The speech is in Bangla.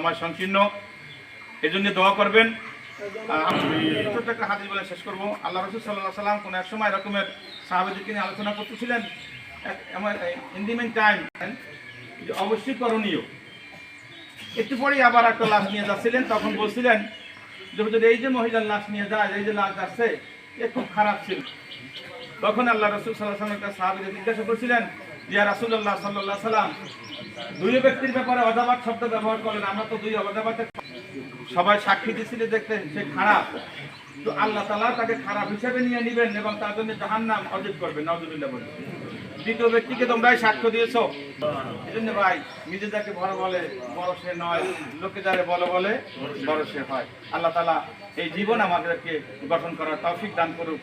সময় সংকীর্ণ, এই জন্য দোয়া করবেন। আমি ছোট্ট একটা হাদিস বলে শেষ করবো। আল্লাহ রাসূল সাল্লাল্লাহু আলাইহি ওয়াসাল্লাম কোনো এক সময় এরকমের সাহাবাদেরকে নিয়ে আলোচনা করতেছিলেন। ইন দি মিন টাইম অবশ্যই করণীয়, একটু পরেই আবার একটা লাশ নিয়ে যাচ্ছিলেন, তখন বলছিলেন যে যদি এই যে মহিলার লাশ নিয়ে যায়, এই যে লাশ যাচ্ছে, এ খুব খারাপ ছিল। তখন আল্লাহ রাসূল সাল্লাল্লাহু আলাইহি ওয়াসাল্লাম একটা সাহাবীকে জিজ্ঞাসা করছিলেন, ইয়া রাসূলুল্লাহ সাল্লাল্লাহু আলাইহি ওয়াসাল্লাম, দুই ব্যক্তির ব্যাপারে অজাবাত শব্দ ব্যবহার করলেন, আমরা তো দুই অজাবাতের সবাই সাক্ষী দিয়েছিল দেখতে সে খারাপ, তো আল্লাহ তাআলা তাকে খারাপ হিসেবে নিয়ে নেবেন এবং তার জন্য জাহান্নাম অর্জিত করবেন, নাউযুবিল্লাহ বলে। দ্বিতীয় ব্যক্তিকে তোমরাই সাক্ষ্য দিয়েছো। এই জন্য ভাই, নিজে যাকে বড় বলে বড় সে নয়, লোকে যারে বলে বলে বড় সে হয়। আল্লাহ তাআলা এই জীবন আমাদেরকে গঠন করার তৌফিক দান করুক।